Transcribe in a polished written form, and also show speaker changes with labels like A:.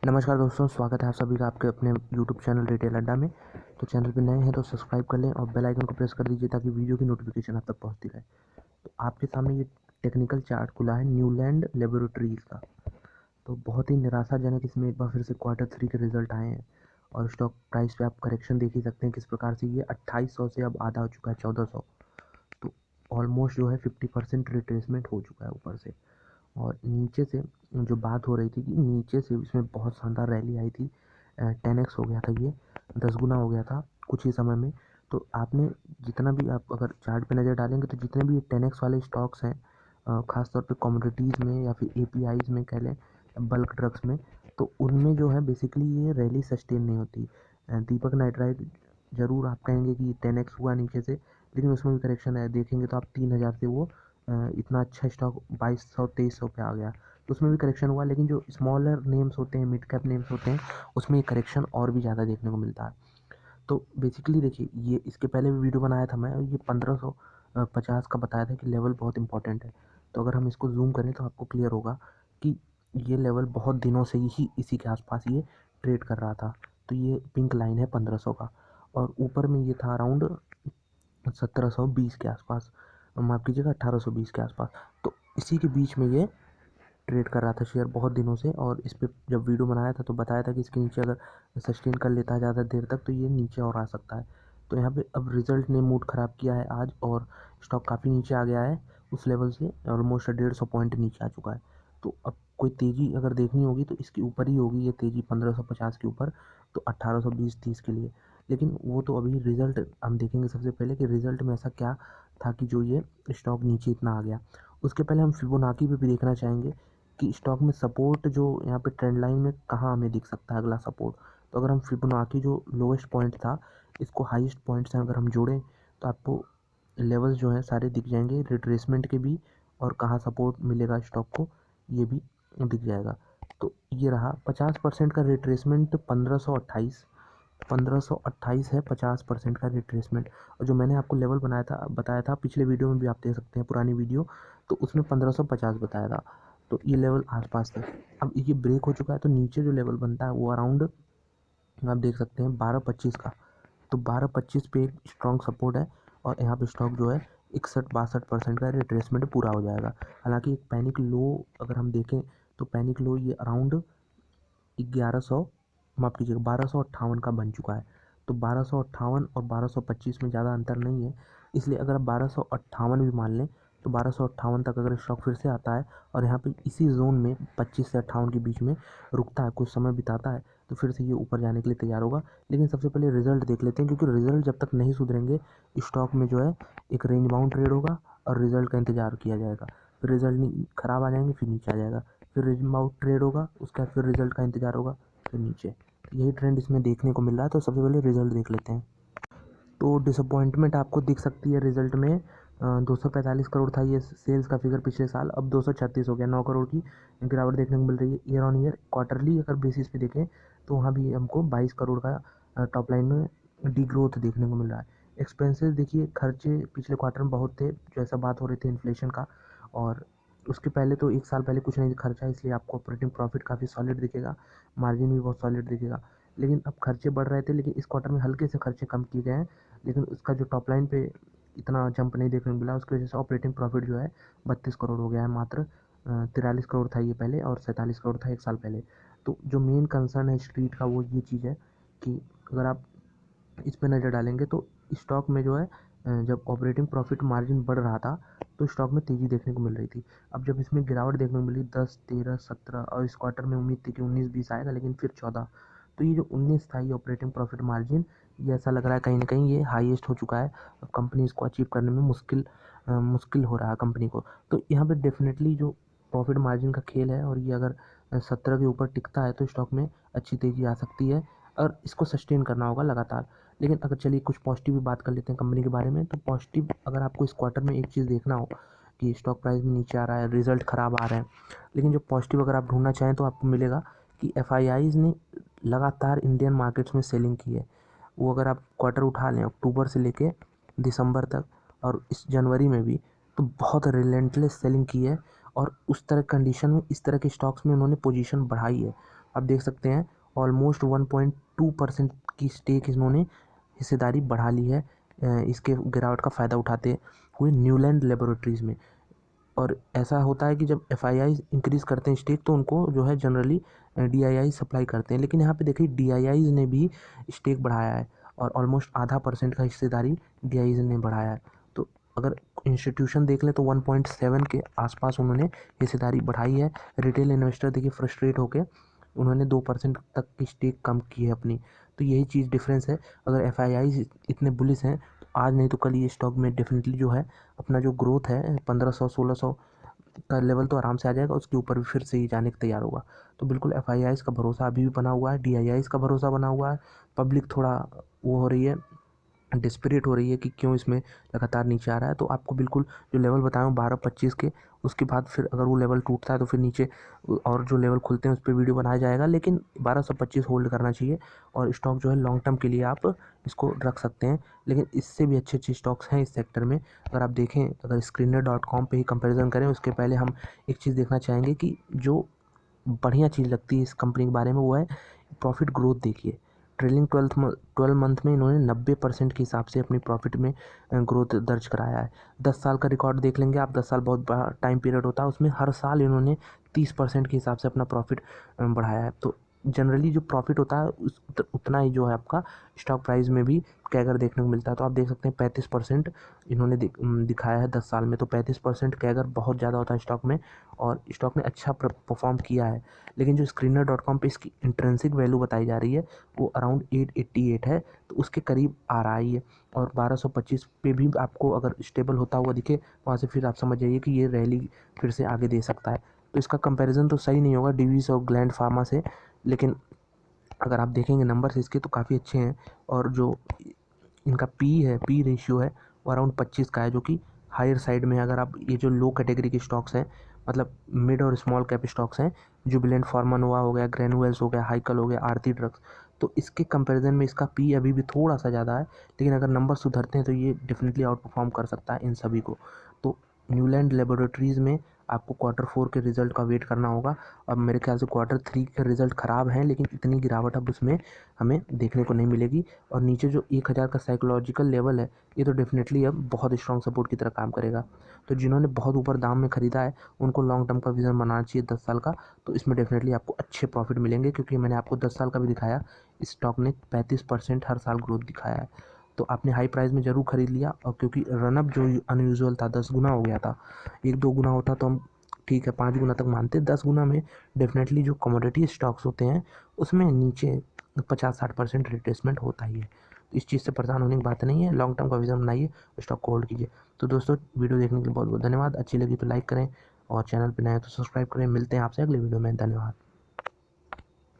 A: नमस्कार दोस्तों, स्वागत है आप सभी का आपके अपने यूट्यूब चैनल रिटेल अड्डा में। तो चैनल पे नए हैं तो सब्सक्राइब कर लें और बेल आइकन को प्रेस कर दीजिए ताकि वीडियो की नोटिफिकेशन आप तक पहुंचती रहे। तो आपके सामने ये टेक्निकल चार्ट खुला है न्यूलैंड लेबोरेटरीज का। तो बहुत ही निराशाजनक इसमें एक बार फिर से क्वार्टर 3 के रिजल्ट आए हैं और स्टॉक प्राइस पे आप करेक्शन देख ही सकते हैं किस प्रकार से ये 2800 से अब आधा हो चुका है 1400। तो ऑलमोस्ट जो है 50% रिट्रेसमेंट हो चुका है ऊपर से। और नीचे से जो बात हो रही थी कि नीचे से इसमें बहुत शानदार रैली आई थी, 10x हो गया था, ये 10 गुना हो गया था कुछ ही समय में। तो आपने जितना भी आप अगर चार्ट पे नज़र डालेंगे तो जितने भी 10x वाले स्टॉक्स हैं, ख़ासतौर पे कमोडिटीज़ में या फिर एपीआईज़ में कह लें, बल्क ड्रग्स में, तो उनमें जो है बेसिकली ये रैली सस्टेन नहीं होती। दीपक नाइट्राइट ज़रूर आप कहेंगे कि 10x हुआ नीचे से, लेकिन उसमें भी करेक्शन है। देखेंगे तो आप 3000 से वो इतना अच्छा स्टॉक 2200-2300 पे आ गया, तो उसमें भी करेक्शन हुआ। लेकिन जो स्मॉलर नेम्स होते हैं, मिड कैप नेम्स होते हैं, उसमें ये करेक्शन और भी ज़्यादा देखने को मिलता है। तो बेसिकली देखिए, ये इसके पहले भी वीडियो बनाया था मैं, ये 1550 का बताया था कि लेवल बहुत इंपॉर्टेंट है। तो अगर हम इसको जूम करें तो आपको क्लियर होगा कि ये लेवल बहुत दिनों से ही इसी के आसपास ये ट्रेड कर रहा था। तो ये पिंक लाइन है 1500 का, और ऊपर में ये था अराउंड 1720 के आसपास, माफ़ कीजिएगा 1820 के आसपास। तो इसी के बीच में ये ट्रेड कर रहा था शेयर बहुत दिनों से। और इस पे जब वीडियो बनाया था तो बताया था कि इसके नीचे अगर सस्टेन कर लेता है ज़्यादा देर तक तो ये नीचे और आ सकता है। तो यहाँ पे अब रिजल्ट ने मूड ख़राब किया है आज, और स्टॉक काफ़ी नीचे आ गया है उस लेवल से, ऑलमोस्ट 150 पॉइंट नीचे आ चुका है। तो अब कोई तेज़ी अगर देखनी होगी तो इसके ऊपर ही होगी ये तेज़ी, 1550 के ऊपर, तो 1820-30 के लिए। लेकिन वो तो अभी रिजल्ट हम देखेंगे सबसे पहले कि रिजल्ट में ऐसा क्या था कि जो ये स्टॉक नीचे इतना आ गया। उसके पहले हम फिबोनाकी पे भी देखना चाहेंगे कि स्टॉक में सपोर्ट जो यहाँ पे ट्रेंड लाइन में कहाँ हमें दिख सकता है अगला सपोर्ट। तो अगर हम फिबोनाकी जो लोवेस्ट पॉइंट था, इसको हाईएस्ट पॉइंट से अगर हम जोड़ें तो आपको लेवल्स जो हैं सारे दिख जाएंगे, रिट्रेसमेंट के भी, और कहाँ सपोर्ट मिलेगा स्टॉक को ये भी दिख जाएगा। तो ये रहा 50% का रिट्रेसमेंट, 1528 है 50% का रिट्रेसमेंट। और जो मैंने आपको लेवल बनाया था, बताया था पिछले वीडियो में भी, आप देख सकते हैं पुरानी वीडियो, तो उसमें 1550 बताया था। तो ये लेवल आसपास था। अब ये ब्रेक हो चुका है तो नीचे जो लेवल बनता है वो अराउंड आप देख सकते हैं 1225 का। तो 1225 पे एक स्ट्रॉन्ग सपोर्ट है, और यहाँ पे स्टॉक जो है 61-62% का रिट्रेसमेंट पूरा हो जाएगा। हालांकि एक पैनिक लो अगर हम देखें तो पैनिक लो ये अराउंड 1100, माफ़ कीजिएगा 1258 का बन चुका है। तो 1258 और 1225 में ज़्यादा अंतर नहीं है, इसलिए अगर आप 1258 भी मान लें तो 1258 तक अगर स्टॉक फिर से आता है और यहाँ पे इसी जोन में 25 से 58 के बीच में रुकता है, कुछ समय बिताता है, तो फिर से ये ऊपर जाने के लिए तैयार होगा। लेकिन सबसे पहले रिजल्ट देख लेते हैं, क्योंकि रिजल्ट जब तक नहीं सुधरेंगे स्टॉक में जो है एक रेंज बाउंड ट्रेड होगा और रिजल्ट का इंतजार किया जाएगा। फिर रिजल्ट ख़राब आ जाएंगे, फिर नीचे आ जाएगा, फिर रेंज बाउंड ट्रेड होगा, उसके बाद फिर रिजल्ट का इंतजार होगा, फिर नीचे। तो यही ट्रेंड इसमें देखने को मिल रहा है। तो सबसे पहले रिजल्ट देख लेते हैं। तो डिसअपॉइंटमेंट आपको दिख सकती है रिजल्ट में। 245 करोड़ था ये सेल्स का फिगर पिछले साल, अब 236 हो गया, 9 करोड़ की गिरावट देखने को मिल रही है ईयर ऑन ईयर। क्वार्टरली अगर बेसिस पे देखें तो वहाँ भी हमको 22 करोड़ का टॉप लाइन में डी ग्रोथ देखने को मिल रहा है। एक्सपेंसेस देखिए, खर्चे पिछले क्वार्टर में बहुत थे, जैसा बात हो रही थी इन्फ्लेशन का, और उसके पहले तो एक साल पहले कुछ नहीं खर्चा, इसलिए आपको ऑपरेटिंग प्रॉफिट काफ़ी सॉलिड दिखेगा, मार्जिन भी बहुत सॉलिड दिखेगा। लेकिन अब खर्चे बढ़ रहे थे, लेकिन इस क्वार्टर में हल्के से खर्चे कम किए गए हैं, लेकिन उसका जो टॉप लाइन पे इतना जंप नहीं देखने को मिला। उसकी वजह से ऑपरेटिंग प्रॉफिट जो है 32 करोड़ हो गया है मात्र। 43 करोड़ था ये पहले और 47 करोड़ था एक साल पहले। तो जो मेन कंसर्न है स्ट्रीट का वो ये चीज़ है कि अगर आप इस पर नज़र डालेंगे तो स्टॉक में जो है जब ऑपरेटिंग प्रॉफिट मार्जिन बढ़ रहा था तो स्टॉक में तेज़ी देखने को मिल रही थी। अब जब इसमें गिरावट देखने को मिली 10, 13, 17, और इस क्वार्टर में उम्मीद थी कि 19-20 आएगा, लेकिन फिर 14। तो ये जो 19 था ये ऑपरेटिंग प्रॉफिट मार्जिन, ये ऐसा लग रहा है कहीं ना कहीं ये हाईएस्ट हो चुका है। अब कंपनी इसको अचीव करने में मुश्किल हो रहा है कंपनी को। तो यहाँ पे डेफिनेटली जो प्रॉफिट मार्जिन का खेल है, और ये अगर 17 के ऊपर टिकता है तो स्टॉक में अच्छी तेज़ी आ सकती है, और इसको सस्टेन करना होगा लगातार। लेकिन अगर चलिए कुछ पॉजिटिव भी बात कर लेते हैं कंपनी के बारे में, तो पॉजिटिव अगर आपको इस क्वार्टर में एक चीज़ देखना हो कि स्टॉक प्राइस में नीचे आ रहा है, रिजल्ट ख़राब आ रहे हैं, लेकिन जो पॉजिटिव अगर आप ढूंढना चाहें तो आपको मिलेगा कि एफआईआईज़ ने लगातार इंडियन मार्केट्स में सेलिंग की है। वो अगर आप क्वार्टर उठा लें अक्टूबर से लेके दिसंबर तक, और इस जनवरी में भी, तो बहुत रिलेंटलेस सेलिंग की है, और उस तरह कंडीशन में इस तरह के स्टॉक्स में उन्होंने पोजीशन बढ़ाई है। आप देख सकते हैं ऑलमोस्ट 1.2% की स्टेक इन्होंने हिस्सेदारी बढ़ा ली है इसके गिरावट का फ़ायदा उठाते हुए न्यूलैंड लेबोरेटरीज़ में। और ऐसा होता है कि जब एफआईआई इंक्रीज़ करते हैं स्टेक तो उनको जो है जनरली डीआईआई सप्लाई करते हैं, लेकिन यहाँ पे देखिए डीआईआईज ने भी स्टेक बढ़ाया है और ऑलमोस्ट आधा % का हिस्सेदारी डीआईआईज ने बढ़ाया है। तो अगर इंस्टीट्यूशन देख लें तो 1.7 के आसपास उन्होंने हिस्सेदारी बढ़ाई है। रिटेल इन्वेस्टर देखिए फ्रस्ट्रेट होकर उन्होंने 2% तक की स्टेक कम की है अपनी। तो यही चीज़ डिफरेंस है। अगर एफआईआई इतने बुलिश हैं तो आज नहीं तो कल ये स्टॉक में डेफिनेटली जो है अपना जो ग्रोथ है 1500-1600 का लेवल तो आराम से आ जाएगा, उसके ऊपर भी फिर से ही जाने को तैयार होगा। तो बिल्कुल एफआईआईज़ का भरोसा अभी भी बना हुआ है, डीआईआईज़ का भरोसा बना हुआ है। पब्लिक थोड़ा वो हो रही है, डेस्परेट हो रही है कि क्यों इसमें लगातार नीचे आ रहा है। तो आपको बिल्कुल जो लेवल बताया हूँ 12-25 के, उसके बाद फिर अगर वो लेवल टूटता है तो फिर नीचे और जो लेवल खुलते हैं उस पर वीडियो बनाया जाएगा, लेकिन 1225 होल्ड करना चाहिए और स्टॉक जो है लॉन्ग टर्म के लिए आप इसको रख सकते हैं। लेकिन इससे भी अच्छे अच्छे स्टॉक्स हैं इस सेक्टर में। अगर आप देखें, अगर स्क्रीनर.com पे ही कंपैरिजन करें उसके पहले हम एक चीज़ देखना चाहेंगे कि जो बढ़िया चीज़ लगती है इस कंपनी के बारे में वो है प्रॉफिट ग्रोथ। देखिए ट्रेलिंग 12 मंथ में इन्होंने 90% के हिसाब से अपनी प्रॉफिट में ग्रोथ दर्ज कराया है। 10 साल का रिकॉर्ड देख लेंगे आप, 10 साल बहुत बड़ा टाइम पीरियड होता है, उसमें हर साल इन्होंने 30% के हिसाब से अपना प्रॉफिट बढ़ाया है। तो जनरली जो प्रॉफिट होता है उतना ही जो है आपका स्टॉक प्राइस में भी कैगर देखने को मिलता है। तो आप देख सकते हैं 35% इन्होंने दिखाया है 10 साल में। तो 35% कैगर बहुत ज़्यादा होता है स्टॉक में और स्टॉक ने अच्छा परफॉर्म किया है। लेकिन जो स्क्रीनर.com पे इसकी इंट्रिंसिक वैल्यू बताई जा रही है वो अराउंड 888 है, तो उसके करीब आ रहा है ये। और 1225 पे भी आपको अगर स्टेबल होता हुआ दिखे वहाँ से फिर आप समझ जाइए कि ये रैली फिर से आगे दे सकता है। तो इसका कंपैरिजन तो सही नहीं होगा डिवीज़ और ग्लैंड फार्मा से, लेकिन अगर आप देखेंगे नंबर्स इसके तो काफ़ी अच्छे हैं। और जो इनका पी रेशियो है वो अराउंड 25 का है, जो कि हायर साइड में है। अगर आप ये जो लो कैटेगरी के स्टॉक्स हैं, मतलब मिड और स्मॉल कैप स्टॉक्स हैं, जुबिलेंट फार्मा नोवा हो गया, ग्रेनुअल्स हो गया, हाइकल हो गया, आरती ड्रग्स, तो इसके कंपैरिजन में इसका पी अभी भी थोड़ा सा ज़्यादा है। लेकिन अगर नंबर सुधरते हैं तो ये डेफिनेटली आउट परफॉर्म कर सकता है इन सभी को। तो न्यूलैंड लेबोरेटरीज़ में आपको Q4 के रिज़ल्ट का वेट करना होगा। अब मेरे ख्याल से Q3 के रिज़ल्ट ख़राब हैं, लेकिन इतनी गिरावट अब उसमें हमें देखने को नहीं मिलेगी। और नीचे जो 1000 का साइकोलॉजिकल लेवल है ये तो डेफिनेटली अब बहुत स्ट्रॉन्ग सपोर्ट की तरह काम करेगा। तो जिन्होंने बहुत ऊपर दाम में ख़रीदा है उनको लॉन्ग टर्म का विज़न बनाना चाहिए 10 साल का। तो इसमें डेफिनेटली आपको अच्छे प्रॉफिट मिलेंगे, क्योंकि मैंने आपको 10 साल का भी दिखाया, इस स्टॉक ने 35% हर साल ग्रोथ दिखाया है। तो आपने हाई प्राइस में ज़रूर ख़रीद लिया, और क्योंकि रनअप जो अनयूजुअल था 10 गुना हो गया था। 1-2 गुना होता तो हम ठीक है 5 गुना तक मानते, 10 गुना में डेफिनेटली जो कमोडिटी स्टॉक्स होते हैं उसमें नीचे 50-60% रिट्रेसमेंट होता ही है। तो इस चीज़ से परेशान होने की बात नहीं है, लॉन्ग टर्म का विजन बनाइए, स्टॉक को होल्ड कीजिए। तो दोस्तों वीडियो देखने के लिए बहुत बहुत धन्यवाद। अच्छी लगी तो लाइक करें और चैनल पर नए हैं तो सब्सक्राइब करें। मिलते हैं आपसे अगले वीडियो में। धन्यवाद।